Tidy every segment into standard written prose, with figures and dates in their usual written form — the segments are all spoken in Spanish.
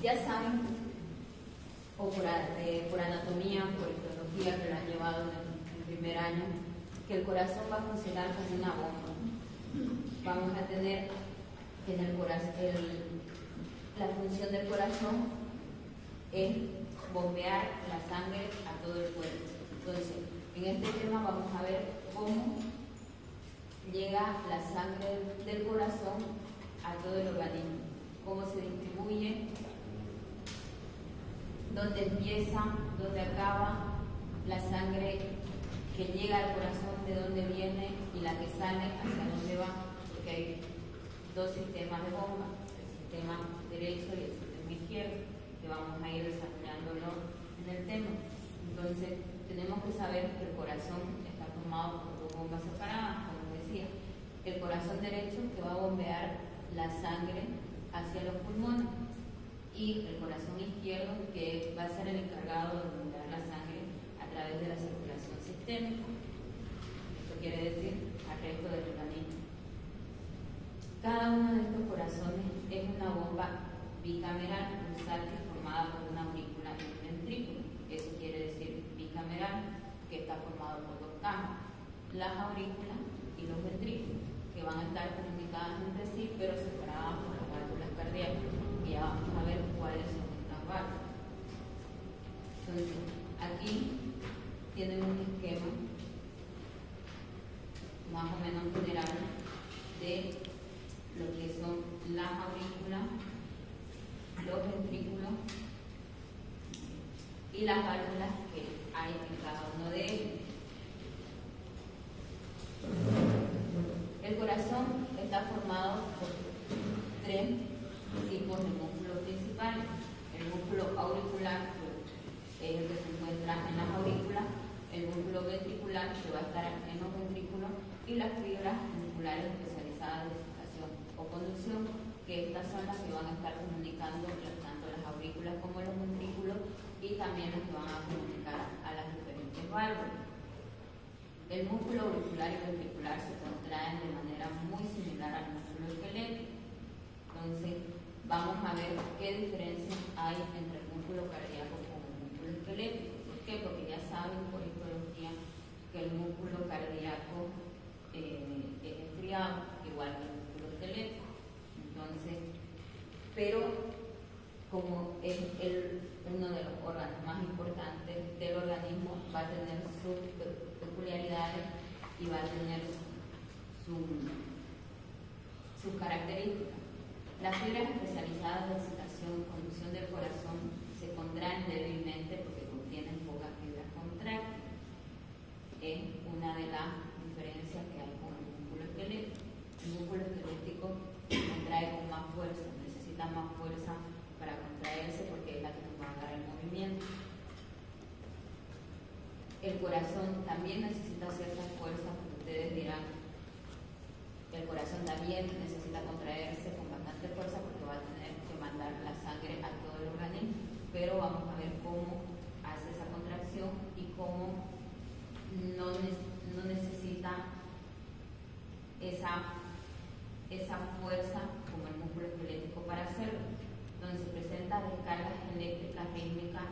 Ya saben, o por anatomía, por histología que lo han llevado en el primer año, que el corazón va a funcionar como una bomba. Vamos a tener en el corazón, la función del corazón es bombear la sangre a todo el cuerpo. Entonces, en este tema vamos a ver cómo llega la sangre del corazón a todo el organismo, cómo se distribuye, dónde empieza, dónde acaba la sangre que llega al corazón, de dónde viene, y la que sale, hacia dónde va, porque hay dos sistemas de bomba, el sistema derecho y el sistema izquierdo, que vamos a ir desarrollándolo en el tema. Entonces, tenemos que saber que el corazón está formado por dos bombas separadas, como decía. El corazón derecho, que va a bombear la sangre hacia los pulmones, y el corazón izquierdo, que va a ser el encargado de bombear la sangre a través de la circulación sistémica. Esto quiere decir al resto del organismo. Cada uno de estos corazones es una bomba bicameral, pulsátil, formada por una aurícula y un ventrículo. Eso quiere decir bicameral, que está formado por dos cámaras, las aurículas y los ventrículos, que van a estar comunicadas entre sí, pero separadas por las válvulas cardíacas, y ya vamos a ver cuáles son estas válvulas. Entonces, aquí tienen un esquema más o menos general de lo que son las aurículas, los ventrículos y las válvulas que hay en cada uno de ellos. El corazón está formado por tres tipos de músculos principales. El músculo auricular, que es el que se encuentra en las aurículas, el músculo ventricular, que va a estar en los ventrículos, y las fibras musculares especializadas de excitación o conducción, que estas son las que van a estar comunicando tanto las aurículas como los ventrículos, y también las que van a comunicar a las diferentes válvulas. El músculo auricular y ventricular se contraen de manera muy similar al músculo esquelético. Entonces, vamos a ver qué diferencia hay entre el músculo cardíaco con el músculo esquelético. ¿Por qué? Porque ya saben por histología que el músculo cardíaco es estriado, igual que el músculo esquelético. Entonces, pero como es uno de los órganos más importantes del organismo, va a tener sus peculiaridades y va a tener sus características. Las fibras especializadas de excitación y conducción del corazón se contraen débilmente porque contienen pocas fibras contráctiles. Es una de las diferencias que hay con el músculo esquelético. El músculo esquelético se contrae con más fuerza, necesita más fuerza para contraerse porque es la que nos va a dar el movimiento. El corazón también necesita cierta fuerza, porque ustedes dirán, el corazón también necesita contraerse con bastante fuerza porque va a tener que mandar la sangre a todo el organismo, pero vamos a ver cómo hace esa contracción y cómo no necesita esa fuerza como el músculo esquelético para hacerlo. Donde se presenta descargas eléctricas rítmicas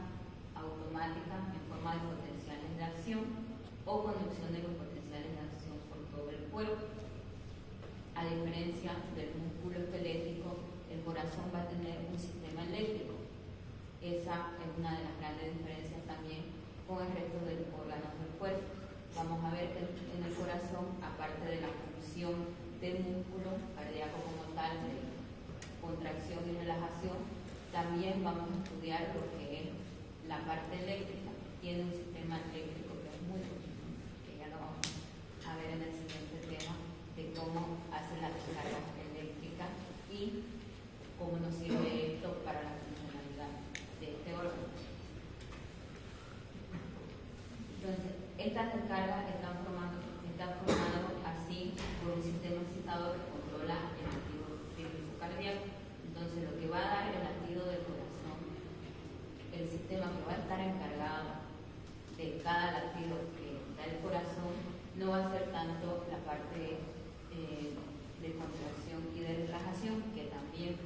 automáticas en forma de potenciales de acción o conducción de los potenciales de acción por todo el cuerpo. A diferencia del músculo esquelético, el corazón va a tener un sistema eléctrico. Esa es una de las grandes diferencias también con el resto de los órganos del cuerpo. Vamos a ver que en el corazón, aparte de la función del músculo cardíaco como tal, de contracción y relajación, también vamos a estudiar lo que es la parte eléctrica. Tiene un sistema eléctrico que es muy bonito, que ya lo vamos a ver en el siguiente tema, de cómo hace la descarga eléctrica y cómo nos sirve esto para la funcionalidad de este órgano. Entonces, estas descargas están formadas así por un sistema excitador que controla el latido rítmico cardíaco. Entonces, lo que va a dar el latido del corazón, el sistema que va a estar encargado de cada latido que da el corazón, no va a ser tanto la parte de contracción y de relajación, que también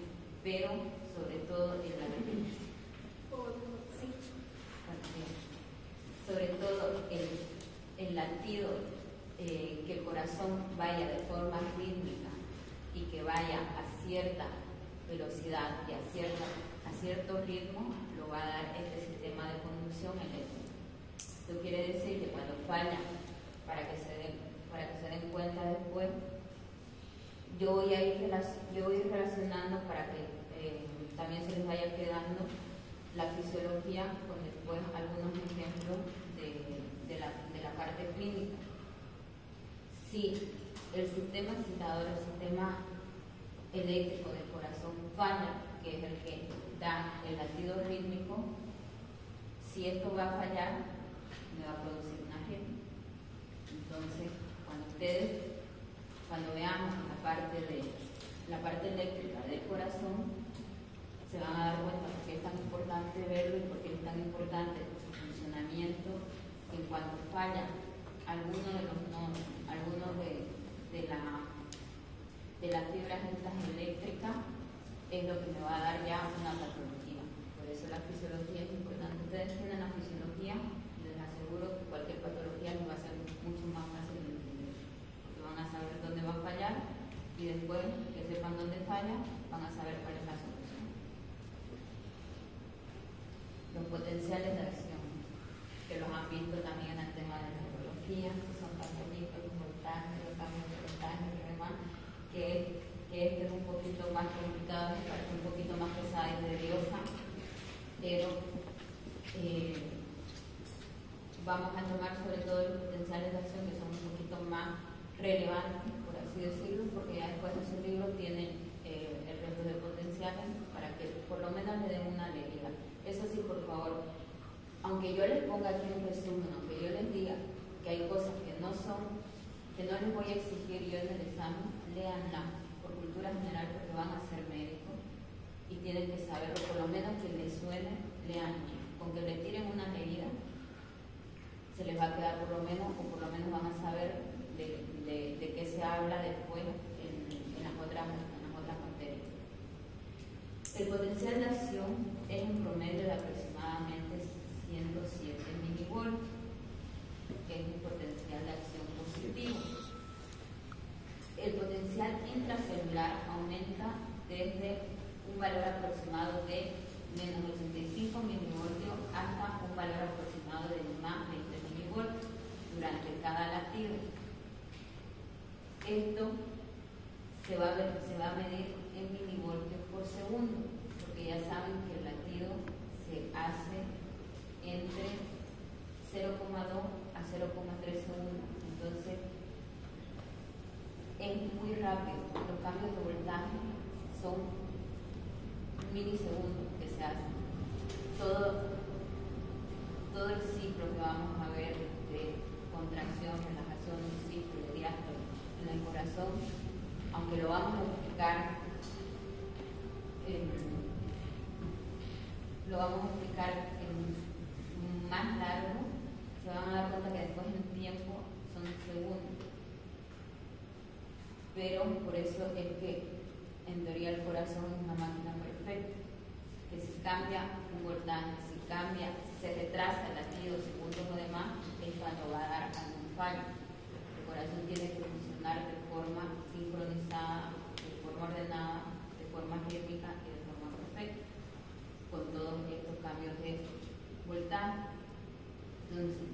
pero sobre todo en la mente. Sobre todo el latido, que el corazón vaya de forma rítmica y que vaya a cierta velocidad y a cierto ritmo, lo va a dar este sistema de conducción eléctrica. Esto quiere decir que cuando falla, para que se den cuenta después, yo voy a ir relacionando para que también se les vaya quedando la fisiología con después algunos ejemplos de la parte clínica. Si el sistema excitador, el sistema eléctrico del corazón falla, que es el que da el latido rítmico, si esto va a fallar, me va a producir una arritmia. Entonces, cuando veamos la parte eléctrica del corazón, se van a dar cuenta por qué es tan importante verlo y por qué es tan importante su funcionamiento en cuanto falla alguno de los nodos, alguno de las fibras estas eléctricas, es lo que me va a dar ya una patología. Por eso la fisiología es importante. Ustedes tienen la fisiología y les aseguro que cualquier patología les va a ser mucho más fácil de entender, porque van a saber dónde va a fallar y después que sepan dónde falla, van a saber cuál es la solución. Los potenciales de acción, que los han visto también en el tema de la neurología, que son cambios los voltajes, los cambios de voltaje y demás, que este es un poquito más complicado, me parece un poquito más pesada y nerviosa, pero vamos a tomar sobre todo los potenciales de acción que son un poquito más relevantes, por así decirlo, porque ya después de esos libros tienen el resto de potenciales para que por lo menos le den una leída. Eso sí, por favor, aunque yo les ponga aquí un resumen, aunque yo les diga que hay cosas que no les voy a exigir yo en el examen, léanla por cultura general porque van a ser médicos y tienen que saberlo, por lo menos que les suene, leanlo. Con que le tiren una leída, se les va a quedar por lo menos, o por lo menos van a saber de qué se habla después en las otras materias. El potencial de acción es un promedio de aproximadamente 107 milivoltios, que es un potencial de acción positivo. El potencial intracelular aumenta desde un valor aproximado de menos 85 milivoltios hasta un valor aproximado de más 20 milivoltios durante cada latido. Esto se va a medir en milivoltios por segundo, porque ya saben que el latido se hace entre 0,2 a 0,3 segundos. Entonces, es muy rápido. Los cambios de voltaje son milisegundos que se hacen. Todo el ciclo que vamos a ver de contracción, relajación, un ciclo de diástole en el corazón, aunque lo vamos a explicar más largo, se van a dar cuenta que después en tiempo son segundos. Pero por eso es que en teoría el corazón es una máquina perfecta, que si cambia un voltaje, si se retrasa el latido, segundos o demás, es cuando va a dar algún fallo. El corazón tiene que funcionar de forma sincronizada, de forma ordenada, de forma rítmica y de forma perfecta, con todos estos cambios de voltaje. Entonces,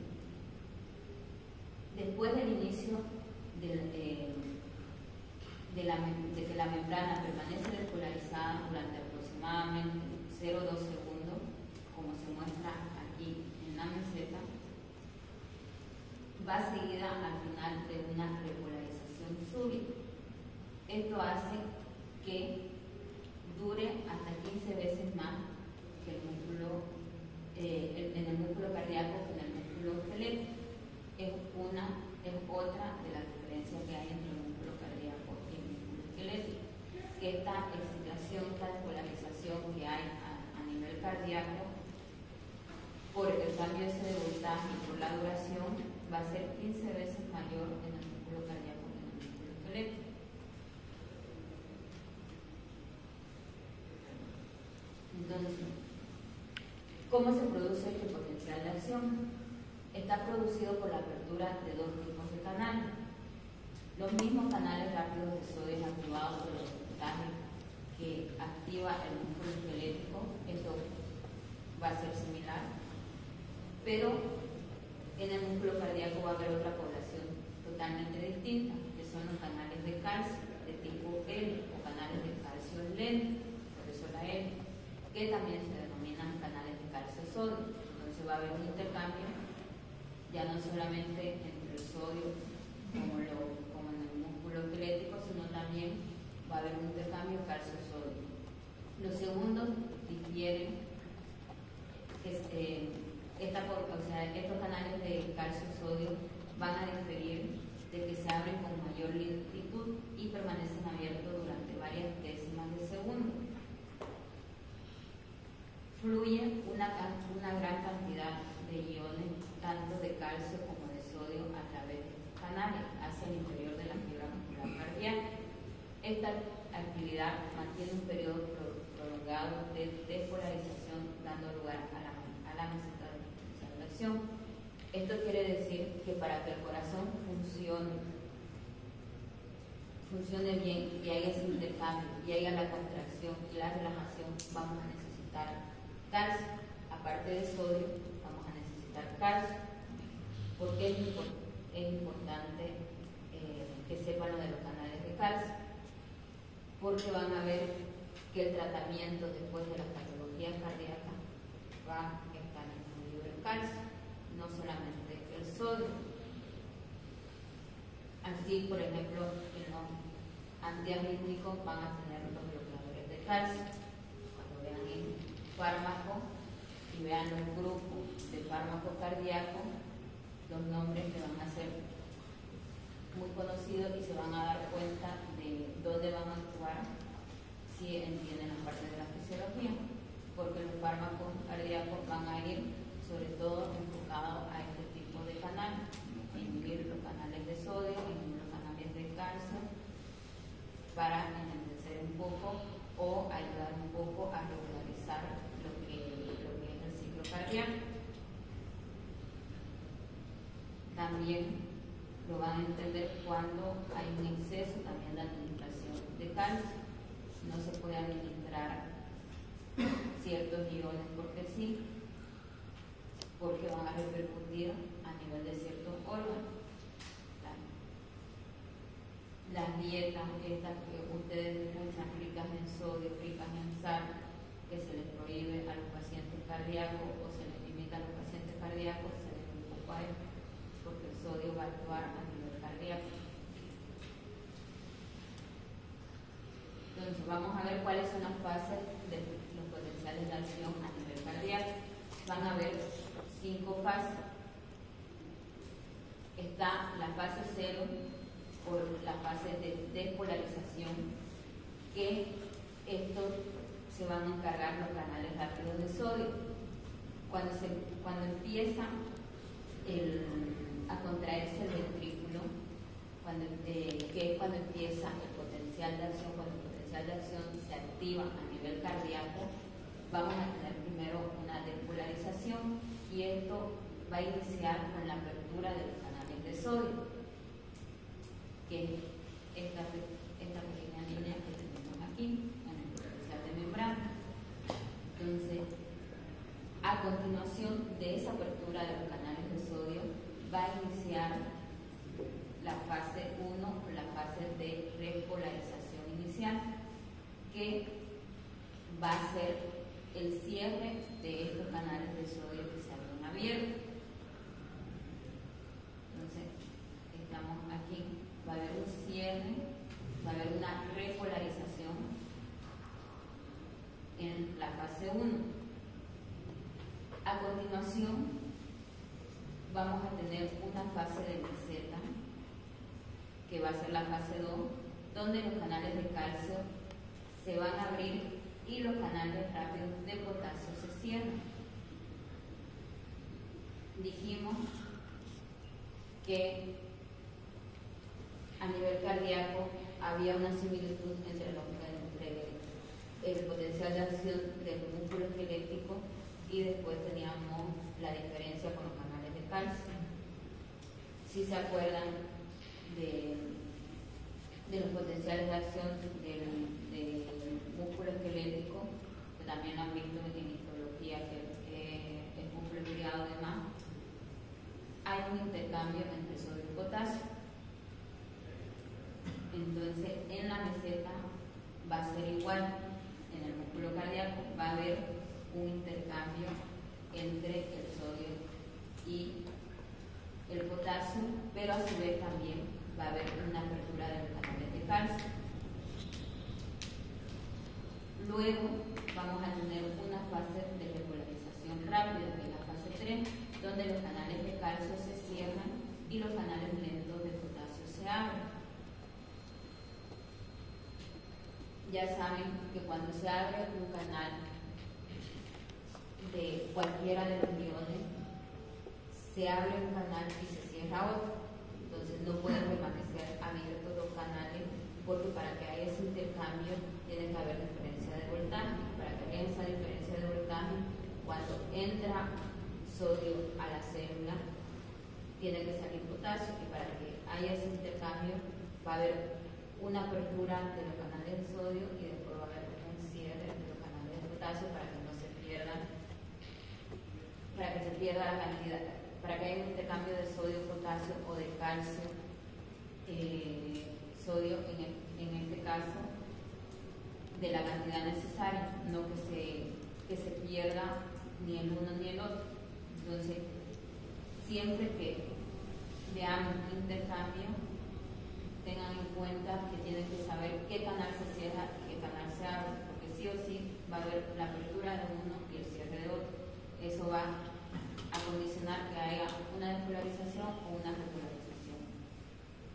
después del inicio de que la membrana permanece despolarizada durante aproximadamente 0,2 segundos, como se muestra aquí en la meseta, va seguida al final de una repolarización súbita. Esto hace que dure hasta 15 veces más que el músculo, en el músculo cardíaco que en el músculo esquelético. Es otra de las diferencias que hay entre el músculo cardíaco y el músculo esquelético. Esta excitación, esta despolarización que hay a nivel cardíaco, por el cambio ese de voltaje y por la duración, va a ser 15 veces mayor en el músculo cardíaco que en el músculo esquelético. ¿Cómo se produce este potencial de acción? Está producido por la apertura de dos tipos de canales. Los mismos canales rápidos de sodio activados por el voltaje que activa el músculo esquelético, esto va a ser similar, pero en el músculo cardíaco va a haber otra población totalmente distinta, que son los canales de calcio de tipo L o canales de calcio lento, por eso la L, que también se denominan canales de calcio-sodio. Entonces va a haber un intercambio, ya no solamente entre el sodio como en el músculo esquelético, sino también va a haber un intercambio calcio-sodio. Los segundos difieren, estos canales de calcio-sodio van a diferir de que se abren con mayor lentitud y permanecen abiertos durante varias décimas de segundo. Fluye una gran cantidad de iones, tanto de calcio como de sodio, a través de estos canales hacia el interior de la fibra muscular cardíaca. Esta actividad mantiene un periodo prolongado de despolarización, dando lugar a la meseta de potencial de acción. Esto quiere decir que para que el corazón funcione bien y haya ese intercambio y haya la contracción y la relajación, vamos a necesitar calcio. Aparte de sodio, vamos a necesitar calcio. ¿Por qué es importante que sepan lo de los canales de calcio? Porque van a ver que el tratamiento después de las patologías cardíacas va a estar incluido el calcio, no solamente el sodio. Así, por ejemplo, en los antiarrítmicos van a tener los bloqueadores de calcio. Cuando vean el fármaco y vean los grupos de fármacos cardíacos, los nombres le van a ser muy conocidos y se van a dar cuenta de dónde van a actuar si entienden la parte de la fisiología, porque los fármacos cardíacos van a ir sobre todo enfocados a este tipo de canales, inhibir los canales de sodio, inhibir los canales de calcio, para enlentecer un poco o ayudar un poco a regularizar lo que es el ciclo cardíaco. También lo van a entender cuando hay un exceso también de administración de calcio. No se puede administrar ciertos iones porque sí, porque van a repercutir a nivel de ciertos órganos. Las dietas estas que ustedes escuchan, ricas en sodio, ricas en sal, que se les prohíbe a los pacientes cardíacos o se les limita a los pacientes cardíacos, se les preocupa a esto, porque el sodio va a actuar a nivel cardíaco. Entonces vamos a ver cuáles son las fases de los potenciales de acción a nivel cardíaco. Van a haber 5 fases. Está la fase 0, por la fase de despolarización, que esto se van a encargar los canales rápidos de sodio. Cuando empieza a contraerse el ventrículo, que es cuando empieza el potencial de acción, cuando el potencial de acción se activa a nivel cardíaco, vamos a tener primero una despolarización y esto va a iniciar con la apertura de los canales de sodio, que es esta pequeña línea que tenemos aquí en el potencial de membrana. Entonces, a continuación de esa apertura de los canales de sodio, va a iniciar la fase 1, la fase de repolarización inicial, que va a ser el cierre de estos canales de sodio que se habían abierto. Entonces, estamos aquí, va a haber un cierre, va a haber una repolarización en la fase 1. A continuación, vamos a tener una fase de meseta, que va a ser la fase 2, donde los canales de calcio se van a abrir y los canales rápidos de potasio se cierran. Dijimos que a nivel cardíaco había una similitud entre el potencial de acción del músculo esquelético y después teníamos la diferencia con los canales de calcio. Si se acuerdan de los potenciales de acción del músculo esquelético, que también lo han visto en histología, que es músculo estriado y demás, hay un intercambio entre sodio y potasio. Entonces, en la meseta va a ser igual. En el músculo cardíaco va a haber un intercambio entre el sodio y el potasio, pero a su vez también va a haber una apertura de los canales de calcio. Luego vamos a tener una fase de repolarización rápida, que es la fase 3, donde los canales de calcio se cierran y los canales lentos de potasio se abren. Ya saben que cuando se abre un canal de cualquiera de los iones, se abre un canal y se cierra otro. Entonces no pueden permanecer abiertos los canales, porque para que haya ese intercambio tiene que haber diferencia de voltaje. Para que haya esa diferencia de voltaje, cuando entra sodio a la célula, tiene que salir potasio, y para que haya ese intercambio va a haber una apertura de los canales de sodio y después va a haber un cierre de los canales de potasio para que no se pierdan, para que se pierda la cantidad, para que haya un intercambio de sodio, potasio o de calcio, sodio en este caso, de la cantidad necesaria, no que se pierda ni el uno ni el otro. Entonces, siempre que veamos intercambio, tengan en cuenta que tienen que saber qué canal se cierra y qué canal se abre, porque sí o sí va a haber la apertura de uno y el cierre de otro. Eso va a condicionar que haya una despolarización o una repolarización.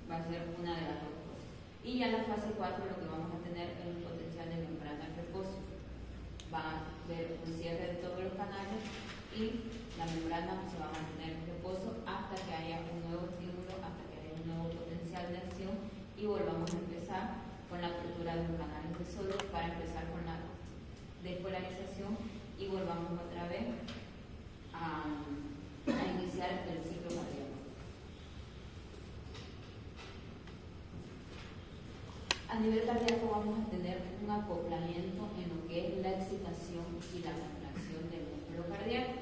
Va a ser una de las dos cosas. Y ya en la fase 4 lo que vamos a tener es un potencial de membrana en reposo. Va a haber un cierre de todos los canales y la membrana se va a mantener en reposo hasta que haya un nuevo estímulo, hasta que haya un nuevo potencial de acción, y volvamos a empezar con la apertura de los canales de sodio para empezar con la despolarización y volvamos otra vez a iniciar el ciclo cardíaco. A nivel cardíaco vamos a tener un acoplamiento en lo que es la excitación y la contracción del músculo cardíaco.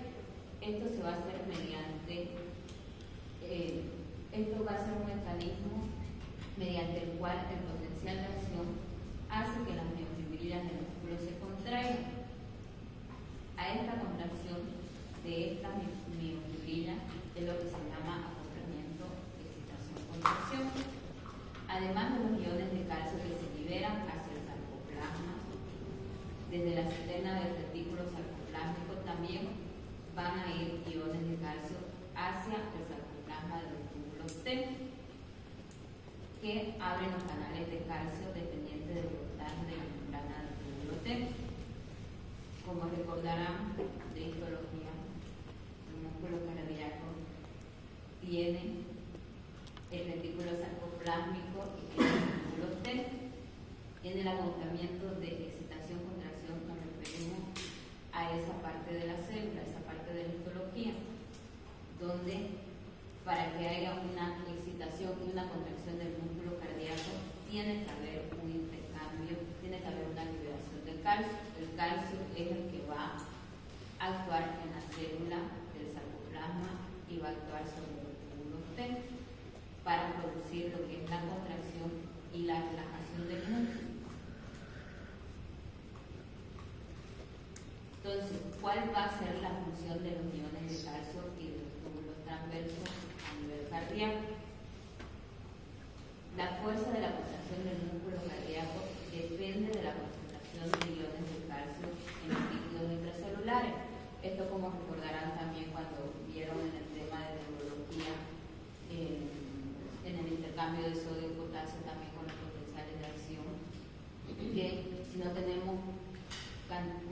Esto se va a hacer mediante, esto va a ser un mecanismo mediante el cual el potencial de acción hace que las miofibrillas del músculo se contraigan. A esta contracción de esta miofibrila es lo que se llama acoplamiento, excitación-contracción. Además de los iones de calcio que se liberan hacia el sarcoplasma, desde la cisterna del retículo sarcoplásmico también van a ir iones de calcio hacia el sarcoplasma de los túbulos T, que abren los canales de calcio dependientes del voltaje de la membrana del túbulo T. Como recordarán de histología, el músculo cardíaco tiene el retículo sarcoplásmico y tiene el túbulo T. En el acoplamiento de excitación-contracción nos referimos a esa parte de la célula, esa parte de la histología, donde para que haya una excitación y una contracción del músculo cardíaco tiene que haber un intercambio, tiene que haber una liberación del calcio. El calcio es el que va a actuar en la célula del sarcoplasma y va a actuar sobre los túbulos T para producir lo que es la contracción y la relajación del músculo. Entonces, ¿cuál va a ser la función de los iones de calcio y de los túbulos transversos a nivel cardíaco? La fuerza de la contracción del músculo cardíaco depende de la concentración de iones de calcio en los líquidos intracelulares. Esto, como recordarán también cuando vieron en el tema de neurología, en el intercambio de sodio y potasio también con los potenciales de acción, que si no tenemos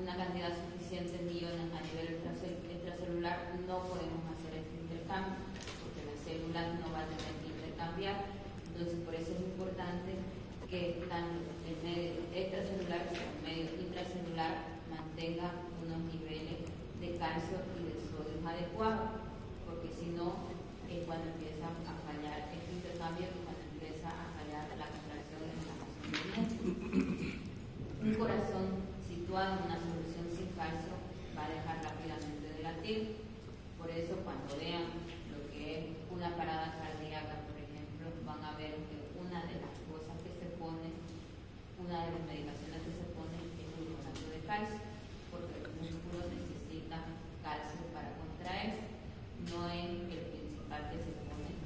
una cantidad suficiente de iones a nivel extracelular, no podemos hacer este intercambio, porque la célula no va a tener que intercambiar. Entonces, por eso es importante que tanto el medio extracelular como el medio intracelular mantenga unos niveles de calcio y de sodio es adecuado, porque si no es cuando empieza a fallar este intercambio y cuando empieza a fallar la contracción y la relajación del músculo. Un corazón situado en una solución sin calcio va a dejar rápidamente de latir. Por eso cuando vean lo que es una parada cardíaca, por ejemplo, van a ver que una de las cosas que se pone, una de las medicaciones que se pone es el gluconato de calcio, porque el músculo necesita calcio para contraerse. No es el principal que se pone.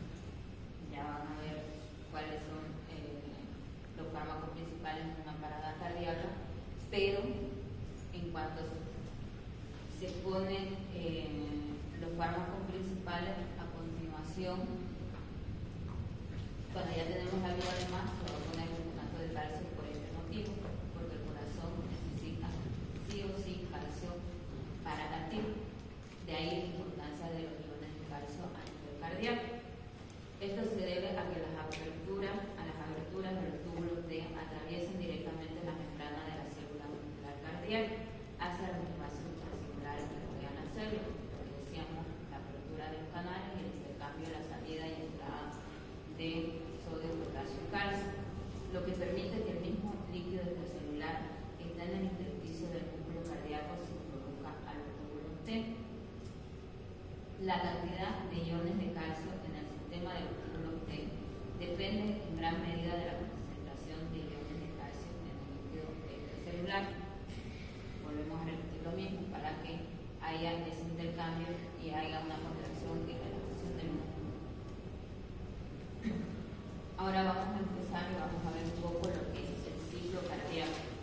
Ya van a ver cuáles son los fármacos principales en una parada cardíaca, pero en cuanto se ponen los fármacos principales a continuación, cuando ya tenemos la vía de más, se va a poner el gluconato de calcio por este motivo, porque el corazón necesita sí o sí calcio para latir. De ahí la importancia de los iones de calcio a nivel cardíaco. Esto se debe a que las aberturas de los túbulos T atraviesen directamente la membrana de la célula muscular cardíaca hacia la renovación transcelular que rodea la célula. Como decíamos, la apertura de los canales y el intercambio de la salida y entrada de sodio, potasio y calcio, lo que permite que el mismo líquido extracelular esté en el intersticio del músculo cardíaco se introduzca a los túbulos T. La cantidad de iones de calcio en el sistema de los túbulos T depende en gran medida de la concentración de iones de calcio en el líquido extracelular. Volvemos a repetir lo mismo para que haya ese intercambio y haya una contracción y relajación del músculo. Ahora vamos a empezar y vamos a ver un poco lo que es el ciclo cardíaco.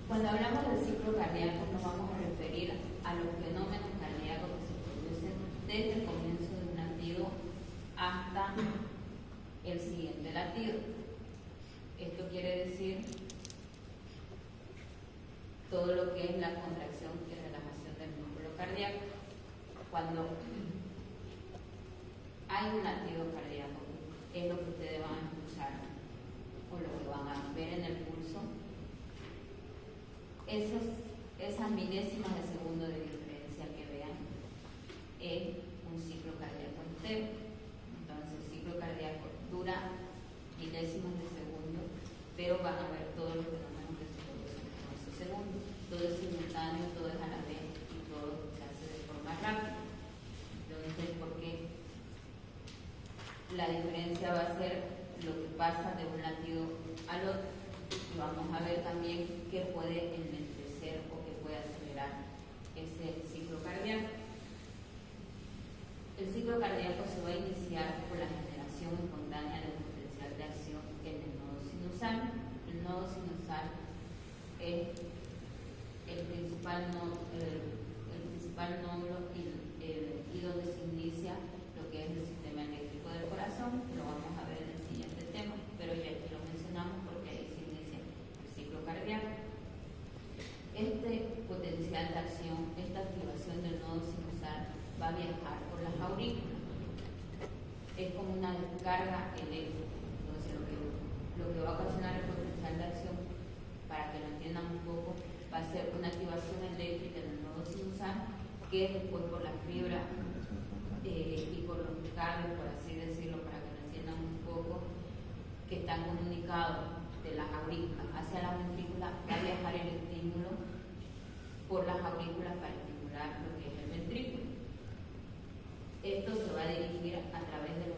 Cuando hablamos del ciclo cardíaco nos vamos a referir a los fenómenos cardíacos que se producen desde el comienzo de un latido hasta el siguiente latido. Esto quiere decir todo lo que es la contracción y relajación del músculo cardíaco. Cuando hay un latido cardíaco, es lo que ustedes van a escuchar o lo que van a ver en el pulso. Esas milésimas de segundo de diferencia que vean es un ciclo cardíaco entero. Entonces el ciclo cardíaco dura milésimas de segundo, pero van a ver todos los fenómenos que se producen en esos segundos. Todo es simultáneo, todo es a la vez y todo se hace de forma rápida. Entonces, porque la diferencia va a ser lo que pasa de un latido al otro. Y vamos a ver también qué puede enlentecer o qué puede acelerar ese ciclo cardíaco. El ciclo cardíaco se va a iniciar por la generación espontánea del potencial de acción en el nodo sinusal. El nodo sinusal es el principal nódulo y donde se inicia lo que es el sistema eléctrico del corazón. Lo vamos a ver en el siguiente tema, pero ya aquí lo mencionamos porque ahí se inicia el ciclo cardíaco. Este potencial de acción, esta activación del nodo sinusal va a viajar por las aurículas. Es como una descarga eléctrica. Entonces lo que va a ocasionar el potencial de acción, para que lo entiendan un poco, va a ser una activación eléctrica en el nodo sinusal, que es después por la fibra y por los cables, por así decirlo, para que lo entiendan un poco, que están comunicados de las aurículas hacia la ventrícula, va a viajar el estímulo por las aurículas para estimular lo que es el ventrículo. Esto se va a dirigir a través de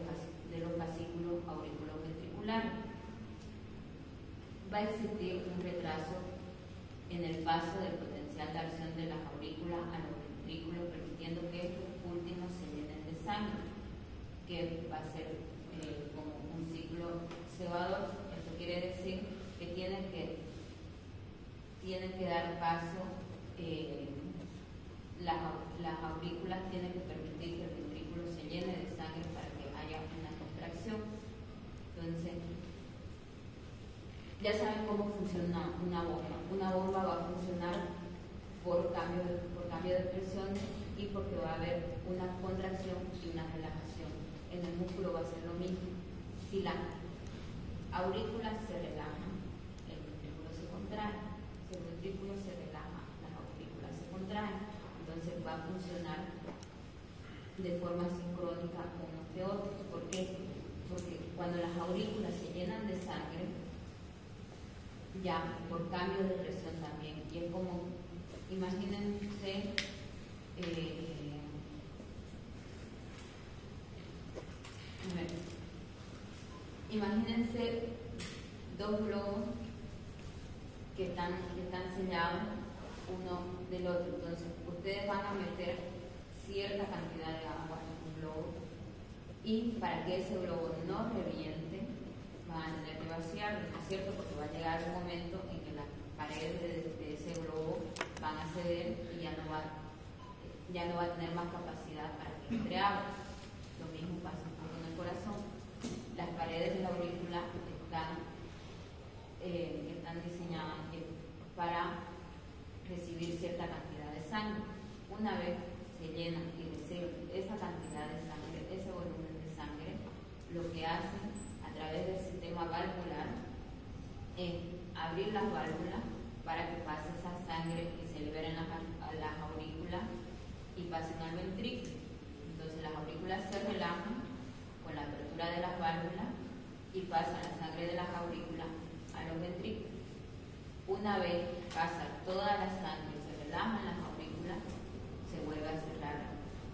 los fascículos auriculoventriculares. Va a existir un retraso en el paso del potencial de acción de las aurículas a los ventrículos, permitiendo que estos últimos se llenen de sangre, que va a ser como un ciclo cebador. Esto quiere decir que tienen que dar paso, las aurículas tienen que permitir que el ventrículo se llene de sangre para que haya una contracción. Entonces, ya saben cómo funciona una bomba. Una bomba va a funcionar por cambio de presión y porque va a haber una contracción y una relajación. En el músculo va a ser lo mismo. Si las aurículas se relajan, el ventrículo se de forma sincrónica unos de otros. ¿Por qué? Porque cuando las aurículas se llenan de sangre, ya por cambio de presión también, y es como, imagínense, imagínense dos globos que están sellados uno del otro. Entonces, ustedes van a meter cierta cantidad de agua en un globo y para que ese globo no reviente, van a tener que vaciarlo, ¿no es cierto? Porque va a llegar un momento en que las paredes de ese globo van a ceder y ya no va a tener más capacidad para que entre agua. Lo mismo pasa con el corazón. Las paredes de la aurícula están diseñadas para recibir cierta cantidad de sangre. Una vez se llenan y reciben esa cantidad de sangre, ese volumen de sangre, lo que hacen a través del sistema valvular es abrir las válvulas para que pase esa sangre y se liberen a las aurículas y pasen al ventrículo. Entonces las aurículas se relajan con la apertura de las válvulas y pasa la sangre de las aurículas a los ventrículos. Una vez pasa toda la sangre y se relajan las aurículas, se vuelve a cerrar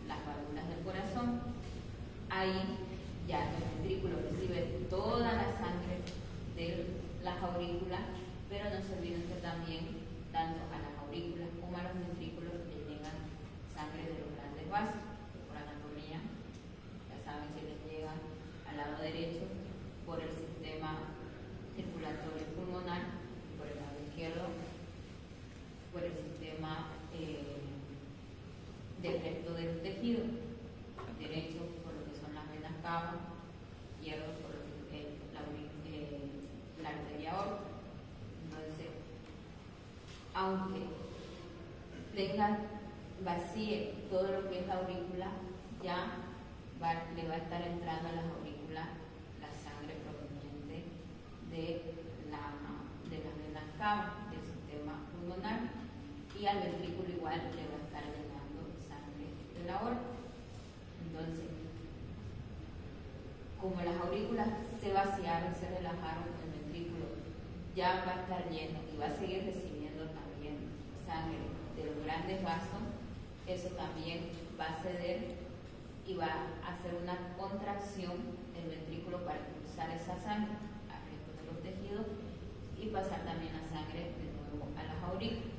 las válvulas del corazón. Ahí ya el ventrículo recibe toda la sangre de las aurículas, pero no se olviden que también tanto a las aurículas como a los ventrículos les llegan sangre de los grandes vasos, que por anatomía ya saben que les llega al lado derecho por el sistema circulatorio pulmonar, por el lado izquierdo por el sistema del resto del tejido, derecho por lo que son las venas cava, izquierdo por lo que la arteria aorta. Entonces, aunque vacíe todo lo que es la aurícula, ya le va a estar entrando a las aurículas la sangre proveniente de las venas cava del sistema pulmonar, y al ventrículo igual le va a estar llegando sangre de la aorta. Entonces, como las aurículas se vaciaron, se relajaron, el ventrículo ya va a estar lleno y va a seguir recibiendo también sangre de los grandes vasos, eso también va a ceder y va a hacer una contracción del ventrículo para expulsar esa sangre al resto de los tejidos y pasar también la sangre de nuevo a las aurículas.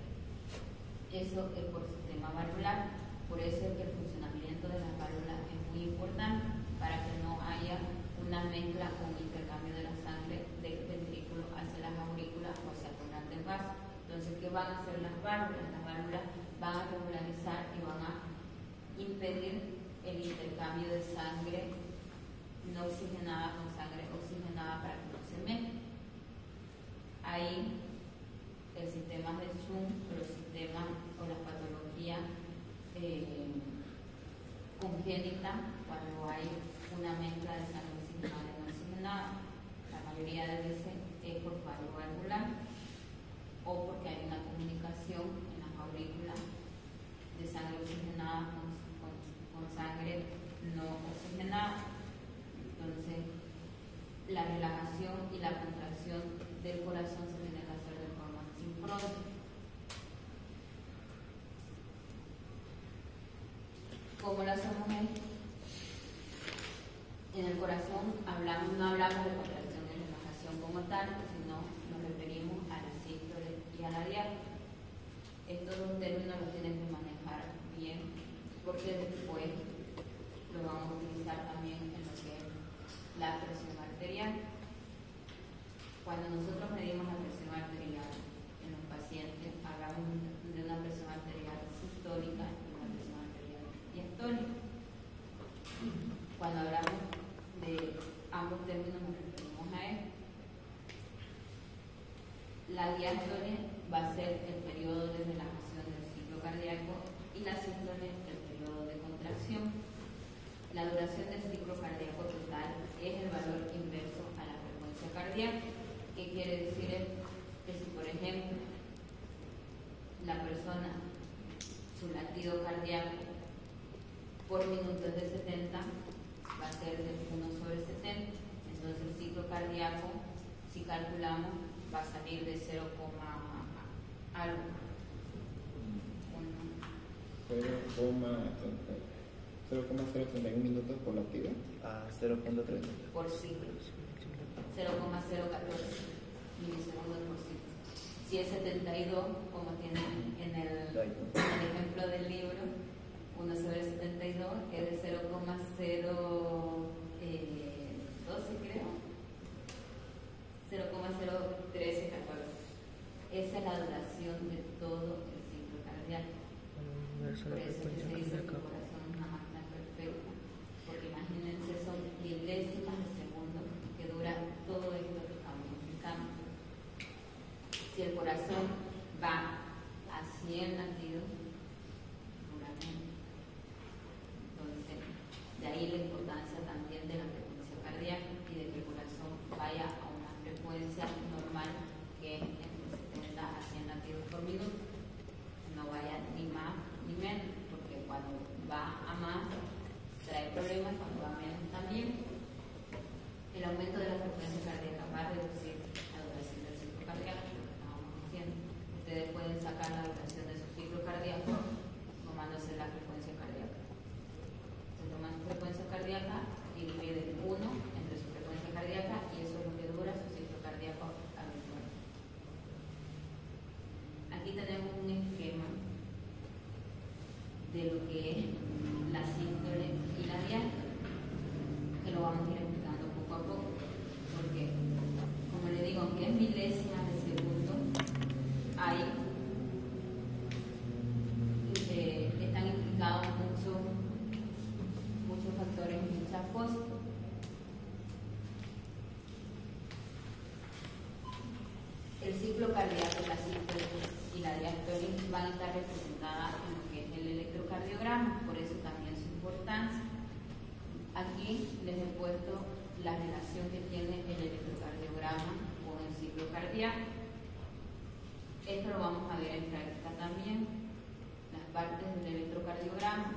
Eso es por sistema valvular. Por eso es que el funcionamiento de las válvulas es muy importante, para que no haya una mezcla o un intercambio de la sangre del ventrículo hacia las aurículas o hacia los grandes vasos. Entonces, ¿qué van a hacer las válvulas? Las válvulas van a regularizar y van a impedir el intercambio de sangre no oxigenada con sangre oxigenada para que no se mezcle. Ahí el sistema de Schum, los sistemas o las patologías congénitas, cuando hay una mezcla de sangre oxigenada y no oxigenada, la mayoría de veces es por fallo valvular o porque hay una comunicación en las aurículas de sangre oxigenada con sangre no oxigenada. Entonces, la relajación y la contracción del corazón se tiene que hacer de forma sincrónica. ¿Cómo lo hacemos en el corazón? No hablamos de contracción y relajación como tal, sino nos referimos a la sístole y a la diástole. Estos dos términos los tienen que manejar bien, porque después lo vamos a utilizar también en lo que es la presión arterial. Cuando nosotros medimos la presión arterial en los pacientes, hablamos de una presión arterial sistólica y una presión arterial diastólica. Cuando hablamos de ambos términos nos referimos a esto. La diástole va a ser el periodo de relajación del ciclo cardíaco y la sístole el periodo de contracción. La duración del ciclo cardíaco total es el valor inverso a la frecuencia cardíaca. ¿Qué quiere decir esto? Que si, por ejemplo, la persona, su latido cardíaco por minuto es de 70, va a ser de 1/70. Entonces el ciclo cardíaco, si calculamos, va a salir de 0, algo. 0,031 minutos por la actividad a 0,30 por ciclo. 0,014 milisegundos por ciclo. Si es 72, como tienen en el ejemplo del libro, 1/72 es de 0,012, creo. 0,01314. Esa es la duración de todo el ciclo cardíaco. Por eso es que se dice que el corazón es una máquina perfecta, porque imagínense, son milésimas de segundo que dura todo esto que estamos explicando. Si el corazón va a 100 latidos, dura menos. Entonces, de ahí la importancia también de la frecuencia cardíaca y de que el corazón vaya a una frecuencia normal que es entre 70 a 100 latidos por minuto. No vaya ni más ni menos, porque cuando va a más trae problemas, cuando va a menos también. El aumento de la frecuencia cardíaca va a reducir la duración del ciclo cardíaco, lo que estábamos diciendo. Ustedes pueden sacar la duración de su ciclo cardíaco tomándose la frecuencia cardíaca. Se toman su frecuencia cardíaca y dividen 1 entre su frecuencia cardíaca y eso es lo que dura su ciclo cardíaco habitual. Aquí tenemos un esquema de lo que es la sístole y la diástole, que lo vamos a ir explicando poco a poco, porque, como le digo, aunque es milésimas de segundo, ahí están implicados muchos factores, muchas cosas. El ciclo cardíaco, la sístole y la diástole van a estar representadas en lo que es el electrocardiograma, por eso también su importancia. Aquí les he puesto la relación que tiene el electrocardiograma con el ciclo cardíaco. Esto lo vamos a ver en práctica también, las partes del electrocardiograma,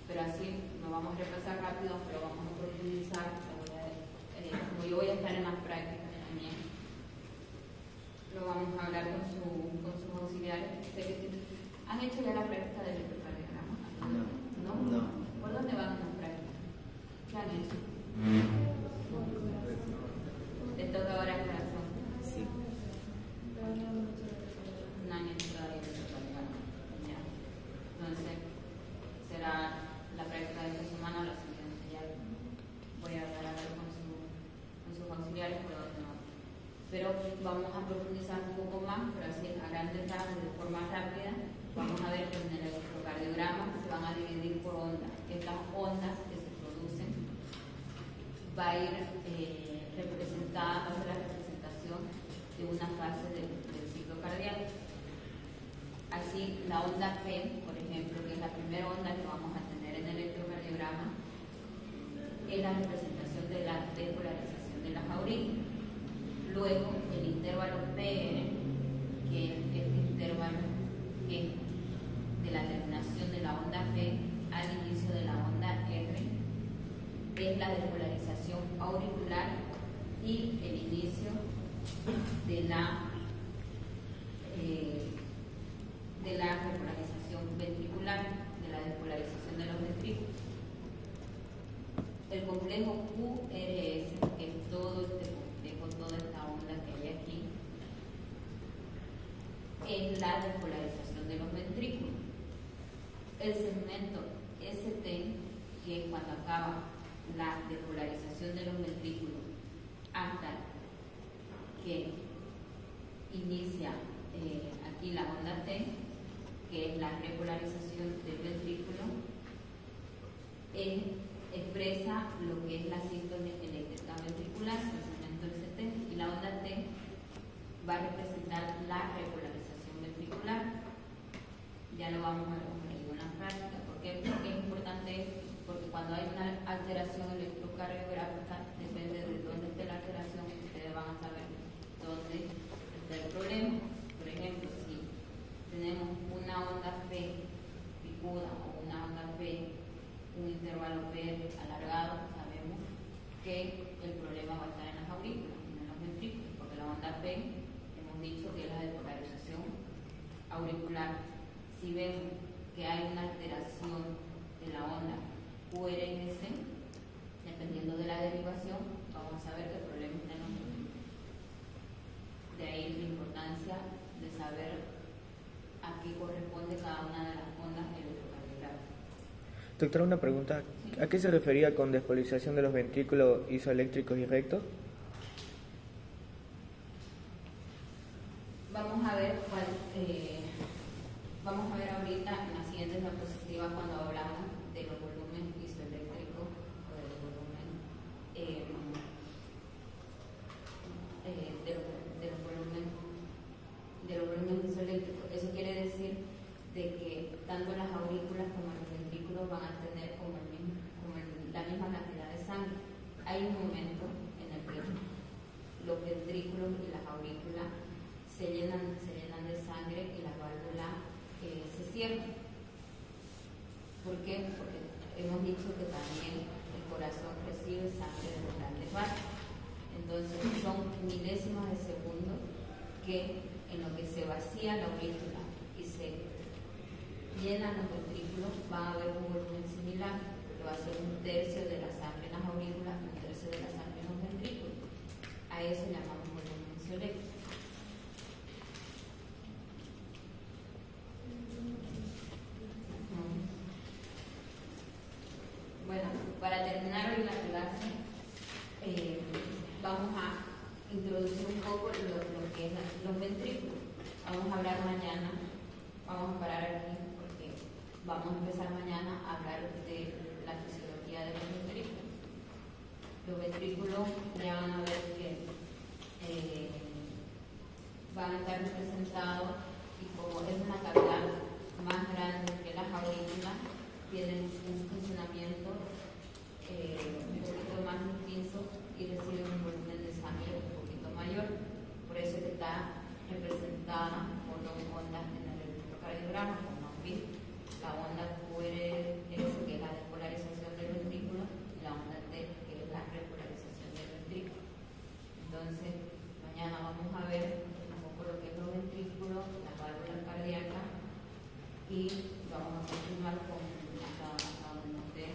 pero así no vamos a repasar rápido, pero vamos a profundizar. Como yo voy a estar en las prácticas también, lo vamos a hablar con sus auxiliares. ¿Han hecho ya la práctica del electrocardiograma? No. ¿Por dónde van las prácticas? ¿Qué han hecho? ¿Les toca ahora el corazón? Sí. No han hecho todavía el electrocardiograma. Ya. Entonces, será la práctica de esta semana o la siguiente. Ya voy a hablar con sus auxiliares por dónde van. Pero vamos a profundizar un poco más, pero así a grandes rasgos, de forma rápida. Vamos a ver que en el electrocardiograma se van a dividir por ondas. Estas ondas que se producen va a ir representada, va a ser la representación de una fase del ciclo cardíaco. Así, la onda P, por ejemplo, que es la primera onda que vamos a tener en el electrocardiograma, es la representación de la depolarización de las aurículas. Luego, el intervalo PR, que es este intervalo que es de la terminación de la onda P al inicio de la onda R, es la depolarización auricular y el inicio de la repolarización ventricular, de la despolarización de los ventrículos. El complejo QRS, que es todo este complejo, toda esta onda que hay aquí, es la despolarización de los ventrículos. El segmento ST, que es cuando acaba la despolarización de los ventrículos hasta que inicia aquí la onda T, que es la repolarización del ventrículo, expresa lo que es la sístole eléctrica ventricular, el segmento ST, y la onda T va a representar la repolarización ventricular. Ya lo vamos a ver en una práctica. ¿Por qué? Porque es importante, porque cuando hay una alteración electrocardiográfica, depende de dónde esté la alteración, ustedes van a saber dónde está el problema. Por ejemplo, si tenemos una onda P picuda o una onda P un intervalo P alargado, sabemos que el problema va a estar en las aurículas, no en los ventrículos, porque la onda P hemos dicho que es la depolarización auricular. Si vemos que hay una alteración de la onda QRS, dependiendo de la derivación, vamos a saber que el problema está en los ventrículos. De ahí la importancia de saber a qué corresponde cada una de las ondas electrocardiográficas. Doctora, una pregunta. ¿A qué se refería con despolarización de los ventrículos isoeléctricos y rectos? Vamos a ver ahorita en las siguientes diapositivas cuando hablamos de los volúmenes isoeléctricos o de los volúmenes de los volúmenes isoeléctricos. Eso quiere decir de que tanto las aurículas como los ventrículos van a tener la misma cantidad de sangre. Hay un momento en el que los ventrículos y las aurículas se llenan de sangre y las válvulas se cierran. ¿Por qué? Porque hemos dicho que también el corazón recibe sangre de los grandes vasos. Entonces son milésimas de segundo que en lo que se vacía la aurícula y se llenan los ventrículos va a haber un volumen similar, que va a ser un tercio de la sangre en las aurículas y un tercio de la sangre en los ventrículos. A eso llamamos volumen isoeléctrico. Bueno, para terminar hoy la clase, vamos a introducir un poco lo que es los ventrículos. Vamos a hablar mañana, vamos a parar aquí porque vamos a empezar mañana a hablar de la fisiología de los ventrículos. Los ventrículos ya van a ver que van a estar representados y como es una cavidad más grande que las aurículas, tienen un funcionamiento un poquito más intenso y reciben un volumen de sangre un poquito mayor. Por eso que está representada por dos ondas en el electrocardiograma, como aquí, la onda QRS, que es la despolarización del ventrículo, y la onda T, que es la repolarización del ventrículo. Entonces, mañana vamos a ver un poco lo que es los ventrículos, las válvulas cardíacas, y vamos a continuar con hasta donde nos dé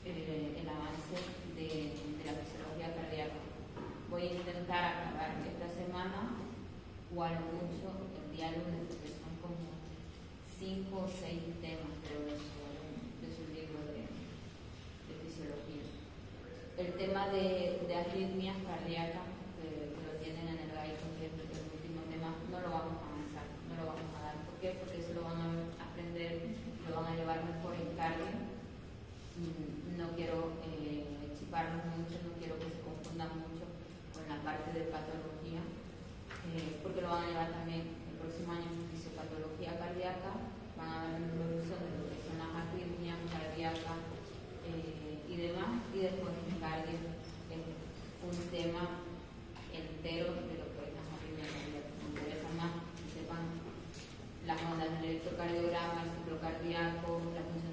el avance de la fisiología cardíaca. Voy a intentar acabar esta semana o a lo mucho el día lunes, porque son como 5 o 6 temas, creo, de su libro de fisiología. El tema de arritmias cardíacas, que lo tienen en el guide, que es el último tema, no lo vamos a avanzar, no lo vamos a dar. ¿Por qué? Porque eso lo van a aprender, lo van a llevar mejor en cardio. No quiero chiparnos mucho, no quiero que se confundan mucho con la parte de patología, porque lo van a llevar también el próximo año en fisiopatología cardíaca. Van a ver una introducción de lo que son las arritmias cardíacas y demás, y después en cardio un tema entero de lo que es las arritmias cardíacas. Me interesa más que sepan las ondas del electrocardiograma, el ciclo cardíaco, la función